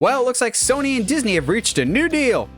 Well, it looks like Sony and Disney have reached a new deal.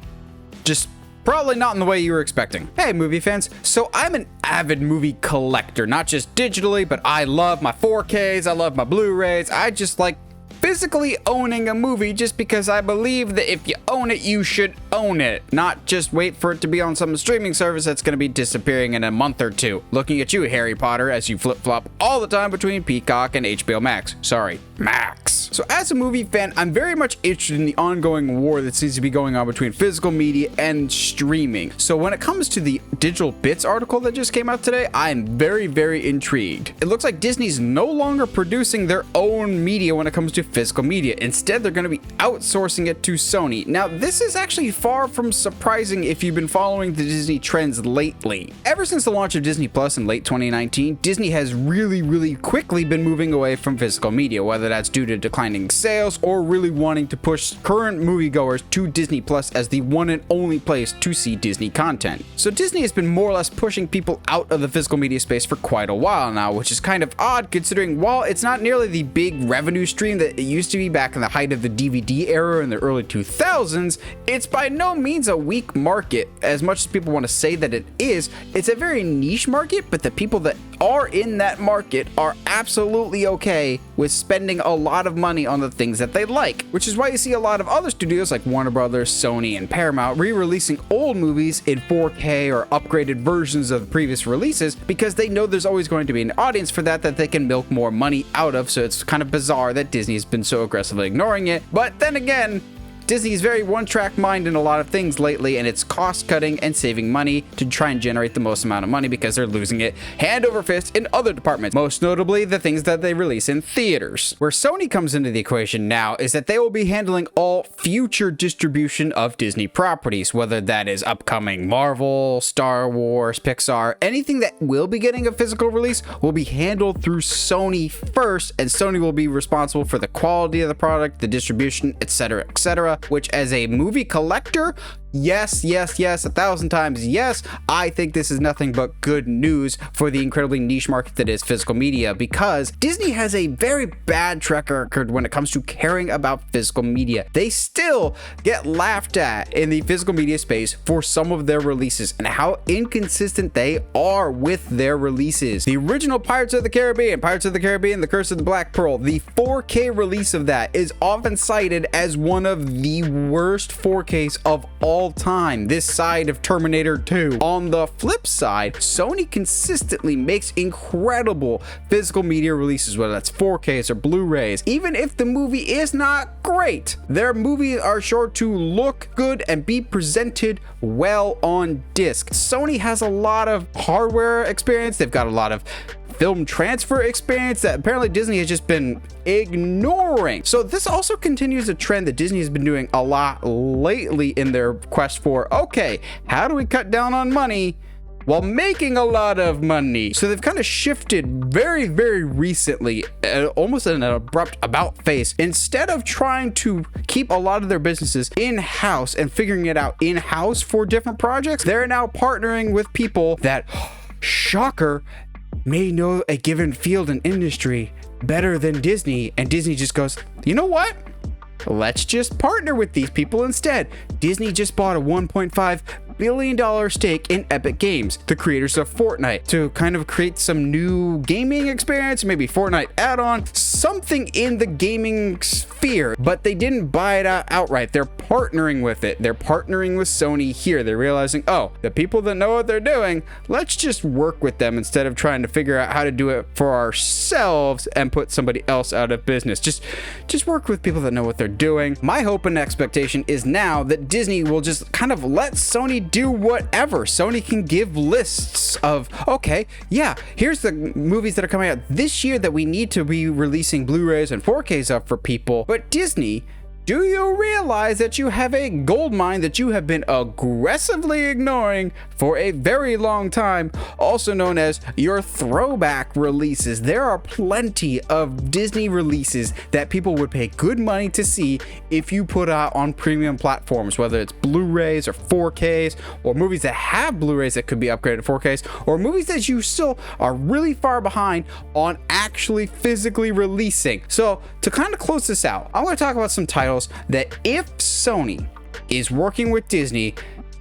Just probably not in the way you were expecting. Hey, movie fans. So I'm an avid movie collector, not just digitally, but I love my 4Ks, I love my Blu-rays. I just like physically owning a movie just because I believe that if you own it, you should own it. Not just wait for it to be on some streaming service that's going to be disappearing in a month or two. Looking at you, Harry Potter, as you flip-flop all the time between Peacock and HBO Max. Sorry, Max. So as a movie fan, I'm very much interested in the ongoing war that seems to be going on between physical media and streaming. So when it comes to the DigitalBits article that just came out today, I'm very, very intrigued. It looks like Disney's no longer producing their own media when it comes to physical media. Instead, they're going to be outsourcing it to Sony. Now, this is actually far from surprising if you've been following the Disney trends lately. Ever since the launch of Disney Plus in late 2019, Disney has really quickly been moving away from physical media, whether that's due to declining sales or really wanting to push current moviegoers to Disney Plus as the one and only place to see Disney content. So Disney has been more or less pushing people out of the physical media space for quite a while now, which is kind of odd considering while it's not nearly the big revenue stream that it used to be back in the height of the DVD era in the early 2000s, it's by no means a weak market. As much as people want to say that it is, it's a very niche market, but the people that are in that market are absolutely okay with spending a lot of money on the things that they like, which is why you see a lot of other studios like Warner Brothers, Sony, and Paramount re-releasing old movies in 4K or upgraded versions of previous releases because they know there's always going to be an audience for that they can milk more money out of. So it's kind of bizarre that Disney has been so aggressively ignoring it. But then again, Disney is very one-track mind in a lot of things lately, and it's cost-cutting and saving money to try and generate the most amount of money because they're losing it hand over fist in other departments, most notably the things that they release in theaters. Where Sony comes into the equation now is that they will be handling all future distribution of Disney properties, whether that is upcoming Marvel, Star Wars, Pixar, anything that will be getting a physical release will be handled through Sony first, and Sony will be responsible for the quality of the product, the distribution, etc., etc., which as a movie collector, yes, 1,000 times yes, I think this is nothing but good news for the incredibly niche market that is physical media, because Disney has a very bad track record when it comes to caring about physical media. They still get laughed at in the physical media space for some of their releases and how inconsistent they are with their releases. The original Pirates of the Caribbean, The Curse of the Black Pearl, the 4K release of that is often cited as one of the worst 4Ks of all time, this side of Terminator 2. On the flip side, Sony consistently makes incredible physical media releases, whether that's 4Ks or Blu-rays. Even if the movie is not great, their movies are sure to look good and be presented well on disc. Sony has a lot of hardware experience. They've got a lot of film transfer experience that apparently Disney has just been ignoring. So this also continues a trend that Disney has been doing a lot lately in their quest for, okay, how do we cut down on money while making a lot of money? So they've kind of shifted very recently, almost in an abrupt about face. Instead of trying to keep a lot of their businesses in-house and figuring it out in-house for different projects, they're now partnering with people that, shocker, may know a given field and industry better than Disney, and Disney just goes, you know what? Let's just partner with these people instead. Disney just bought a $1.5 billion stake in Epic Games, the creators of Fortnite, to kind of create some new gaming experience, maybe Fortnite add-on, something in the gaming sphere, but they didn't buy it outright. They're partnering with it. They're partnering with Sony here. They're realizing, oh, the people that know what they're doing, let's just work with them instead of trying to figure out how to do it for ourselves and put somebody else out of business. Just work with people that know what they're doing. My hope and expectation is now that Disney will just kind of let Sony do whatever. Sony can give lists of, okay, yeah, here's the movies that are coming out this year that we need to be releasing Blu-rays and 4Ks up for people. But Disney, do you realize that you have a gold mine that you have been aggressively ignoring for a very long time, also known as your throwback releases? There are plenty of Disney releases that people would pay good money to see if you put out on premium platforms, whether it's Blu-rays or 4Ks, or movies that have Blu-rays that could be upgraded to 4Ks, or movies that you still are really far behind on actually physically releasing. So to kind of close this out, I'm going to talk about some titles titles that if Sony is working with Disney,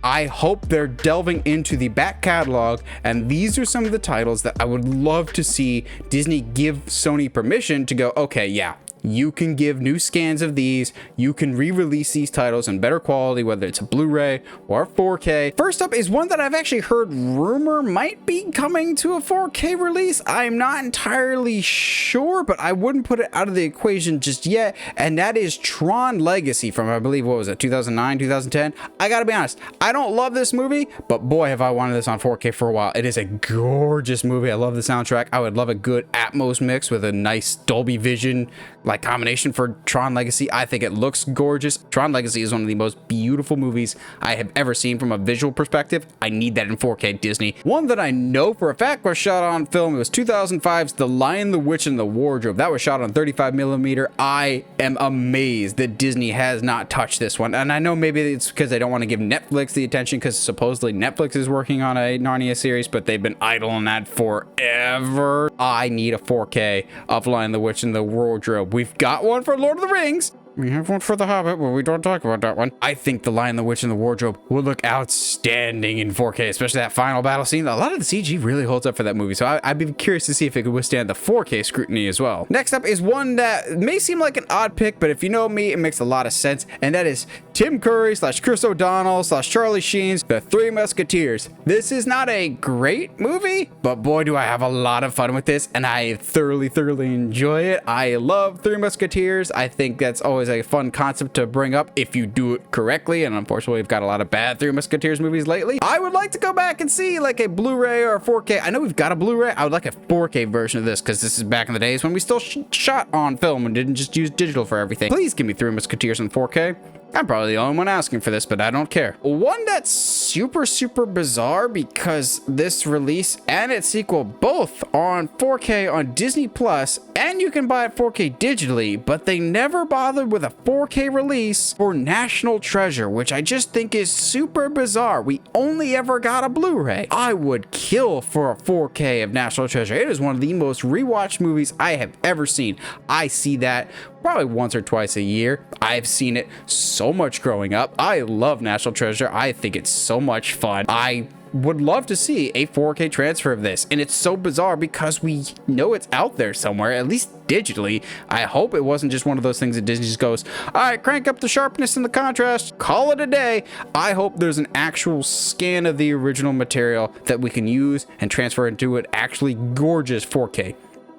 I hope they're delving into the back catalog, and these are some of the titles that I would love to see Disney give Sony permission to go, okay, yeah, you can give new scans of these, you can re-release these titles in better quality, whether it's a Blu-ray or 4K. First up is one that I've actually heard rumor might be coming to a 4K release. I'm not entirely sure, but I wouldn't put it out of the equation just yet, and that is Tron Legacy from, I believe, what was it, 2009, 2010? I gotta be honest, I don't love this movie, but boy, have I wanted this on 4K for a while. It is a gorgeous movie. I love the soundtrack. I would love a good Atmos mix with a nice Dolby Vision like combination for Tron Legacy. I think it looks gorgeous. Tron Legacy is one of the most beautiful movies I have ever seen from a visual perspective. I need that in 4K Disney. One that I know for a fact was shot on film, it was 2005's The Lion, the Witch, and the Wardrobe. That was shot on 35mm. I am amazed that Disney has not touched this one. And I know maybe it's because they don't want to give Netflix the attention, because supposedly Netflix is working on a Narnia series, but they've been idle on that forever. I need a 4K of Lion, the Witch, and the Wardrobe. We've got one for Lord of the Rings. We have one for The Hobbit, but we don't talk about that one. I think The Lion, the Witch, and the Wardrobe will look outstanding in 4K, especially that final battle scene. A lot of the CG really holds up for that movie, so I'd be curious to see if it could withstand the 4K scrutiny as well. Next up is one that may seem like an odd pick, but if you know me, it makes a lot of sense, and that is Tim Curry / Chris O'Donnell / Charlie Sheen's The Three Musketeers. This is not a great movie, but boy, do I have a lot of fun with this, and I thoroughly enjoy it. I love Three Musketeers. I think that's always a fun concept to bring up if you do it correctly, and unfortunately we've got a lot of bad Three Musketeers movies lately. I would like to go back and see like a Blu-ray or a 4K. I know we've got a Blu-ray. I would like a 4K version of this, because this is back in the days when we still shot on film and didn't just use digital for everything. Please give me Three Musketeers in 4K. I'm probably the only one asking for this, but I don't care. One that's super bizarre, because this release and its sequel both on 4K on Disney Plus, and you can buy it 4K digitally, but they never bothered with a 4K release for National Treasure, which I just think is super bizarre. We only ever got a Blu-ray. I would kill for a 4K of National Treasure. It is one of the most rewatched movies I have ever seen. I see that probably once or twice a year. I've seen it so much growing up. I love National Treasure. I think it's so much fun. I would love to see a 4K transfer of this, and it's so bizarre because we know it's out there somewhere, at least digitally. I hope it wasn't just one of those things that Disney just goes, all right, crank up the sharpness and the contrast, call it a day. I hope there's an actual scan of the original material that we can use and transfer into an actually gorgeous 4K.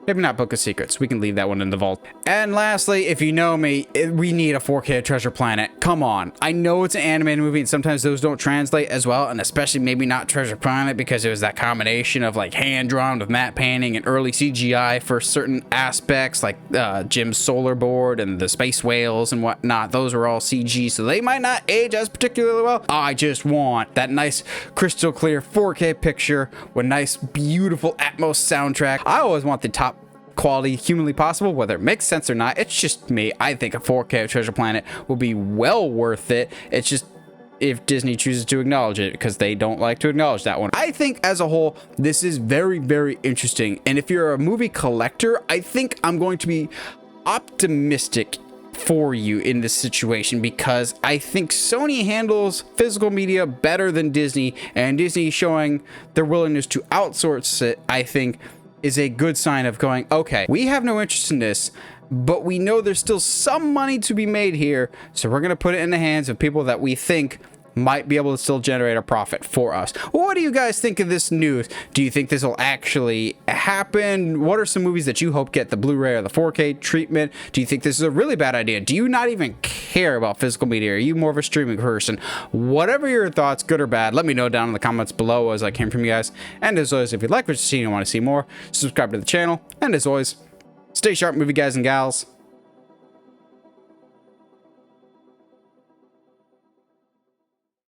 Maybe not Book of Secrets. We can leave that one in the vault. And lastly, if you know me, we need a 4K Treasure Planet. Come on. I know it's an animated movie, and sometimes those don't translate as well, and especially maybe not Treasure Planet, because it was that combination of like hand-drawn with matte painting and early CGI for certain aspects, like Jim's solar board and the space whales and whatnot. Those are all CG, so they might not age as particularly well. I just want that nice crystal clear 4K picture with nice, beautiful Atmos soundtrack. I always want the top quality humanly possible, whether it makes sense or not. It's just me. I think a 4K of Treasure Planet will be well worth it. It's just if Disney chooses to acknowledge it, because they don't like to acknowledge that one. I think as a whole, this is very interesting. And if you're a movie collector, I think I'm going to be optimistic for you in this situation, because I think Sony handles physical media better than Disney, and Disney showing their willingness to outsource it, I think, is a good sign of going, okay, we have no interest in this, but we know there's still some money to be made here, so we're going to put it in the hands of people that we think might be able to still generate a profit for us. What do you guys think of this news? Do you think this will actually happen? What are some movies that you hope get the Blu-ray or the 4K treatment? Do you think this is a really bad idea? Do you not even care about physical media? Are you more of a streaming person? Whatever your thoughts, good or bad, let me know down in the comments below as I came from you guys. And as always, if you like what you're seeing and want to see more, subscribe to the channel. And as always, stay sharp, movie guys and gals.